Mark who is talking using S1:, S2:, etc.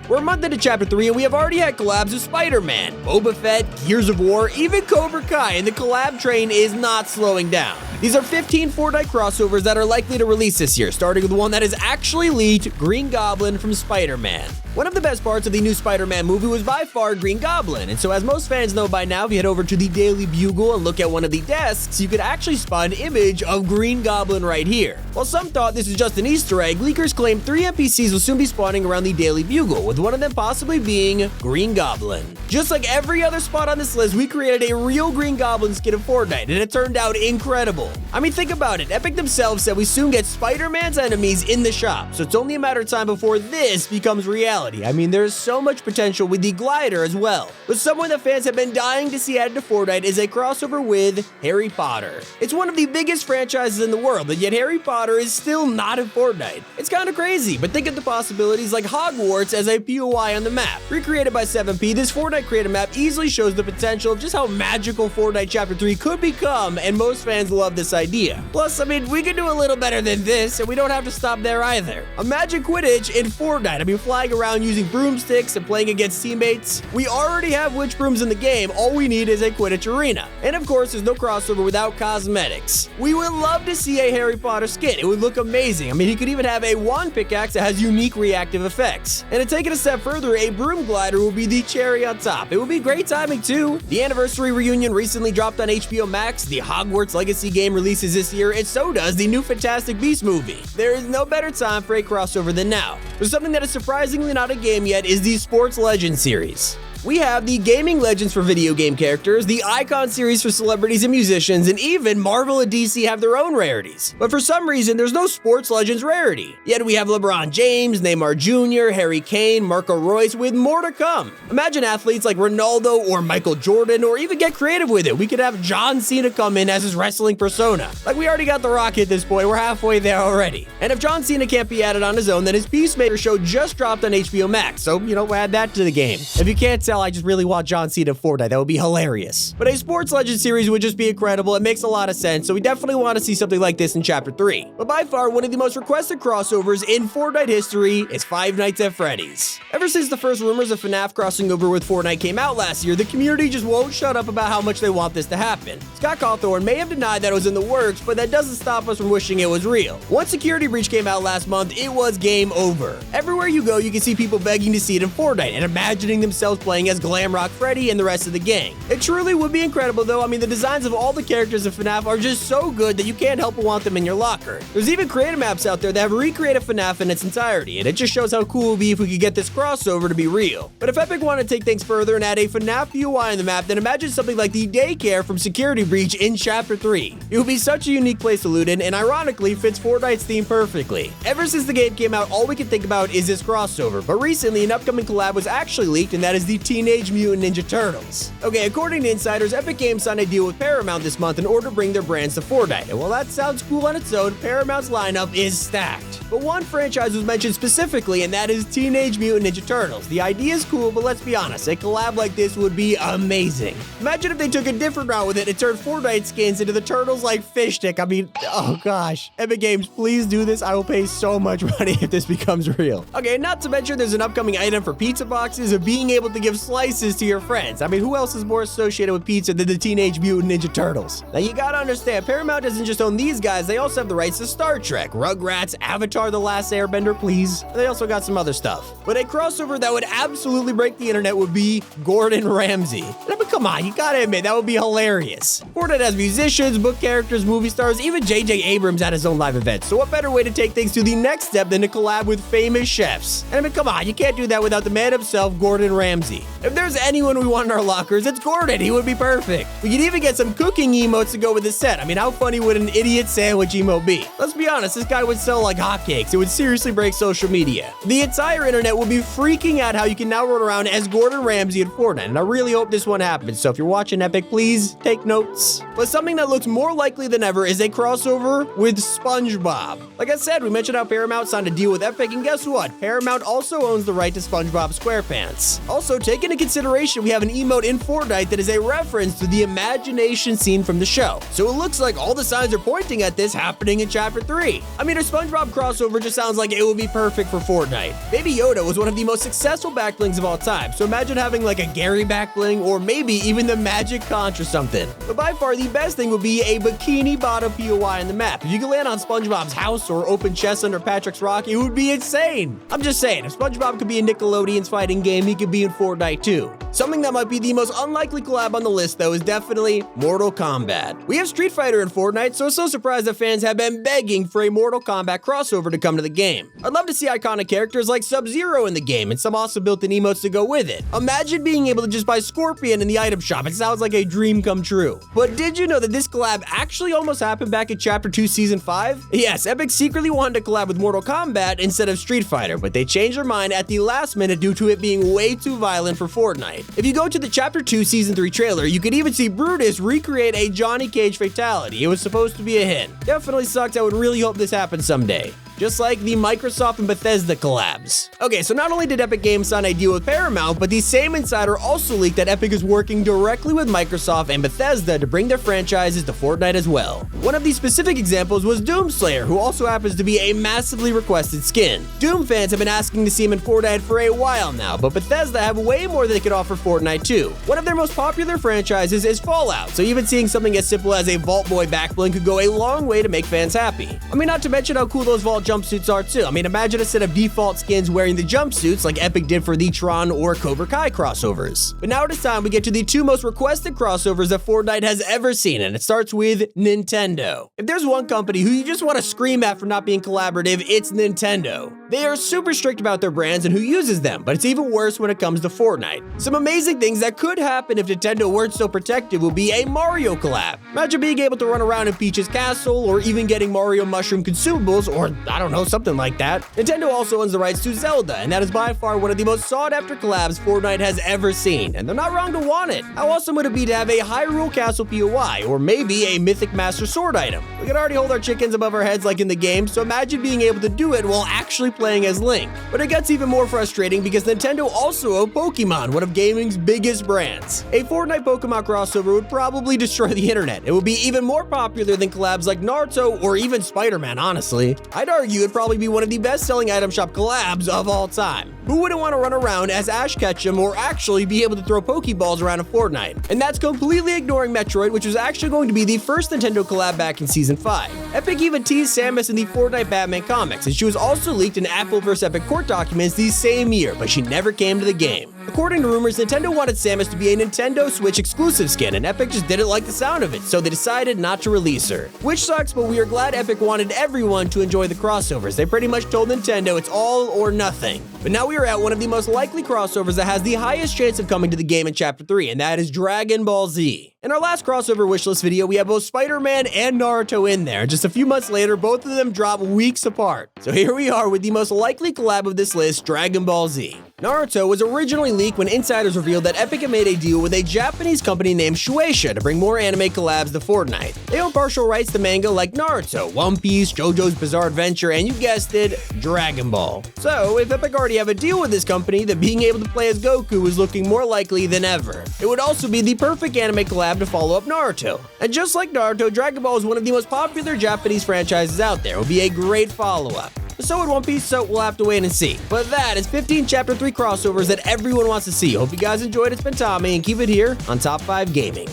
S1: We're a month into Chapter 3 and we have already had collabs with Spider-Man, Boba Fett, Gears of War, even Cobra Kai, and the collab train is not slowing down. These are 15 Fortnite crossovers that are likely to release this year, starting with one that is actually leaked, Green Goblin from Spider-Man. One of the best parts of the new Spider-Man movie was by far Green Goblin, and so as most fans know by now, if you head over to the Daily Bugle and look at one of the desks, you could actually spot an image of Green Goblin right here. While some thought this is just an Easter egg, leakers claim 3 NPCs will soon be spawning around the Daily Bugle, with one of them possibly being Green Goblin. Just like every other spot on this list, we created a real Green Goblin skin of Fortnite, and it turned out incredible. I mean, think about it, Epic themselves said we soon get Spider-Man's enemies in the shop, so it's only a matter of time before this becomes reality. I mean, there's so much potential with the glider as well. But someone that fans have been dying to see added to Fortnite is a crossover with Harry Potter. It's one of the biggest franchises in the world, and yet Harry Potter is still not in Fortnite. It's kind of crazy, but think of the possibilities like Hogwarts as a POI on the map. Recreated by 7P, this Fortnite creative map easily shows the potential of just how magical Fortnite Chapter 3 could become, and most fans love this idea. Plus, I mean, we could do a little better than this, and we don't have to stop there either. Imagine Quidditch in Fortnite. I mean, flying around using broomsticks and playing against teammates. We already have witch brooms in the game, all we need is a Quidditch arena. And of course, there's no crossover without cosmetics. We would love to see a Harry Potter skin, it would look amazing. I mean, he could even have a wand pickaxe that has unique reactive effects. And to take it a step further, a broom glider will be the cherry on top. It would be great timing too. The Anniversary Reunion recently dropped on HBO Max, the Hogwarts Legacy game releases this year, and so does the new Fantastic Beasts movie. There is no better time for a crossover than now. But something that is surprisingly not a game yet is the Sports Legends series. We have the Gaming Legends for video game characters, the Icon series for celebrities and musicians, and even Marvel and DC have their own rarities. But for some reason, there's no Sports Legends rarity. Yet we have LeBron James, Neymar Jr., Harry Kane, Marco Reus, with more to come. Imagine athletes like Ronaldo or Michael Jordan, or even get creative with it. We could have John Cena come in as his wrestling persona. Like, we already got The Rock at this point, we're halfway there already. And if John Cena can't be added on his own, then his Peacemaker show just dropped on HBO Max, so, add that to the game. If you can't tell, I just really want John Cena in Fortnite. That would be hilarious. But a Sports Legends series would just be incredible. It makes a lot of sense, so we definitely want to see something like this in Chapter 3. But by far, one of the most requested crossovers in Fortnite history is Five Nights at Freddy's. Ever since the first rumors of FNAF crossing over with Fortnite came out last year, the community just won't shut up about how much they want this to happen. Scott Cawthorne may have denied that it was in the works, but that doesn't stop us from wishing it was real. Once Security Breach came out last month, it was game over. Everywhere you go, you can see people begging to see it in Fortnite and imagining themselves playing as Glamrock Freddy and the rest of the gang. It truly would be incredible though. I mean, the designs of all the characters in FNAF are just so good that you can't help but want them in your locker. There's even creative maps out there that have recreated FNAF in its entirety, and it just shows how cool it would be if we could get this crossover to be real. But if Epic wanted to take things further and add a FNAF POI on the map, then imagine something like the daycare from Security Breach in Chapter 3. It would be such a unique place to loot in, and ironically fits Fortnite's theme perfectly. Ever since the game came out, all we can think about is this crossover, but recently an upcoming collab was actually leaked, and that is the Teenage Mutant Ninja Turtles. Okay, according to insiders, Epic Games signed a deal with Paramount this month in order to bring their brands to Fortnite. And while that sounds cool on its own, Paramount's lineup is stacked. But one franchise was mentioned specifically, and that is Teenage Mutant Ninja Turtles. The idea is cool, but let's be honest, a collab like this would be amazing. Imagine if they took a different route with it and turned Fortnite skins into the Turtles like fish stick. I mean, oh gosh. Epic Games, please do this. I will pay so much money if this becomes real. Okay, not to mention there's an upcoming item for pizza boxes of being able to give slices to your friends. I mean, who else is more associated with pizza than the Teenage Mutant Ninja Turtles? Now you gotta understand, Paramount doesn't just own these guys, they also have the rights to Star Trek, Rugrats, Avatar The Last Airbender, please. They also got some other stuff. But a crossover that would absolutely break the internet would be Gordon Ramsay. I mean, come on, you gotta admit, that would be hilarious. Fortnite has musicians, book characters, movie stars, even J.J. Abrams at his own live event. So what better way to take things to the next step than to collab with famous chefs? And I mean, come on, you can't do that without the man himself, Gordon Ramsay. If there's anyone we want in our lockers, it's Gordon. He would be perfect. We could even get some cooking emotes to go with the set. I mean, how funny would an idiot sandwich emote be? Let's be honest, this guy would sell like hotcakes. It would seriously break social media. The entire internet will be freaking out how you can now run around as Gordon Ramsay in Fortnite, and I really hope this one happens. So if you're watching Epic, please take notes. But something that looks more likely than ever is a crossover with SpongeBob. Like I said, we mentioned how Paramount signed a deal with Epic, and guess what? Paramount also owns the right to SpongeBob SquarePants. Also, take take into consideration we have an emote in Fortnite that is a reference to the imagination scene from the show. So it looks like all the signs are pointing at this happening in Chapter 3. I mean, a SpongeBob crossover just sounds like it would be perfect for Fortnite. Baby Yoda was one of the most successful backblings of all time, so imagine having like a Gary backbling or maybe even the Magic Conch or something. But by far the best thing would be a Bikini Bottom POI in the map. If you could land on SpongeBob's house or open chest under Patrick's rock, it would be insane. I'm just saying, if SpongeBob could be in Nickelodeon's fighting game, he could be in Fortnite too. Something that might be the most unlikely collab on the list though is definitely Mortal Kombat. We have Street Fighter in Fortnite, so it's so surprised that fans have been begging for a Mortal Kombat crossover to come to the game. I'd love to see iconic characters like Sub-Zero in the game and some awesome built-in emotes to go with it. Imagine being able to just buy Scorpion in the item shop. It sounds like a dream come true. But did you know that this collab actually almost happened back in Chapter 2 Season 5? Yes, Epic secretly wanted to collab with Mortal Kombat instead of Street Fighter, but they changed their mind at the last minute due to it being way too violent for Fortnite. If you go to the Chapter 2 Season 3 trailer, you could even see Brutus recreate a Johnny Cage fatality. It was supposed to be a hint. Definitely sucks. I would really hope this happens someday. Just like the Microsoft and Bethesda collabs. Okay, so not only did Epic Games sign a deal with Paramount, but the same insider also leaked that Epic is working directly with Microsoft and Bethesda to bring their franchises to Fortnite as well. One of these specific examples was Doomslayer, who also happens to be a massively requested skin. Doom fans have been asking to see him in Fortnite for a while now, but Bethesda have way more they could offer Fortnite too. One of their most popular franchises is Fallout, so even seeing something as simple as a Vault Boy backbling could go a long way to make fans happy. I mean, not to mention how cool those Vault jumpsuits are too. I mean, imagine a set of default skins wearing the jumpsuits like Epic did for the Tron or Cobra Kai crossovers. But now it is time we get to the two most requested crossovers that Fortnite has ever seen, and it starts with Nintendo. If there's one company who you just want to scream at for not being collaborative, it's Nintendo. They are super strict about their brands and who uses them, but it's even worse when it comes to Fortnite. Some amazing things that could happen if Nintendo weren't so protective would be a Mario collab. Imagine being able to run around in Peach's castle or even getting Mario mushroom consumables or, I don't know, something like that. Nintendo also owns the rights to Zelda, and that is by far one of the most sought-after collabs Fortnite has ever seen, and they're not wrong to want it. How awesome would it be to have a Hyrule Castle POI, or maybe a Mythic Master Sword item? We can already hold our chickens above our heads like in the game, so imagine being able to do it while actually playing as Link. But it gets even more frustrating because Nintendo also owns Pokemon, one of gaming's biggest brands. A Fortnite Pokemon crossover would probably destroy the internet. It would be even more popular than collabs like Naruto or even Spider-Man, honestly. I'd argue it'd probably be one of the best-selling item shop collabs of all time. Who wouldn't want to run around as Ash Ketchum or actually be able to throw Pokeballs around in Fortnite? And that's completely ignoring Metroid, which was actually going to be the first Nintendo collab back in Season 5. Epic even teased Samus in the Fortnite Batman comics, and she was also leaked in Apple vs. Epic court documents the same year, but she never came to the game. According to rumors, Nintendo wanted Samus to be a Nintendo Switch exclusive skin, and Epic just didn't like the sound of it, so they decided not to release her. Which sucks, but we are glad Epic wanted everyone to enjoy the crossovers. They pretty much told Nintendo it's all or nothing. But now we are at one of the most likely crossovers that has the highest chance of coming to the game in Chapter 3, and that is Dragon Ball Z. In our last crossover wishlist video, we have both Spider-Man and Naruto in there. Just a few months later, both of them drop weeks apart. So here we are with the most likely collab of this list, Dragon Ball Z. Naruto was originally leaked when insiders revealed that Epic had made a deal with a Japanese company named Shueisha to bring more anime collabs to Fortnite. They own partial rights to manga like Naruto, One Piece, JoJo's Bizarre Adventure, and you guessed it, Dragon Ball. So if Epic already have a deal with this company, then being able to play as Goku is looking more likely than ever. It would also be the perfect anime collab to follow up Naruto. And just like Naruto, Dragon Ball is one of the most popular Japanese franchises out there. It would be a great follow-up. So would One Piece, so we'll have to wait and see. But that is 15 Chapter 3 crossovers that everyone wants to see. Hope you guys enjoyed. It's been Tommy, and keep it here on Top 5 Gaming.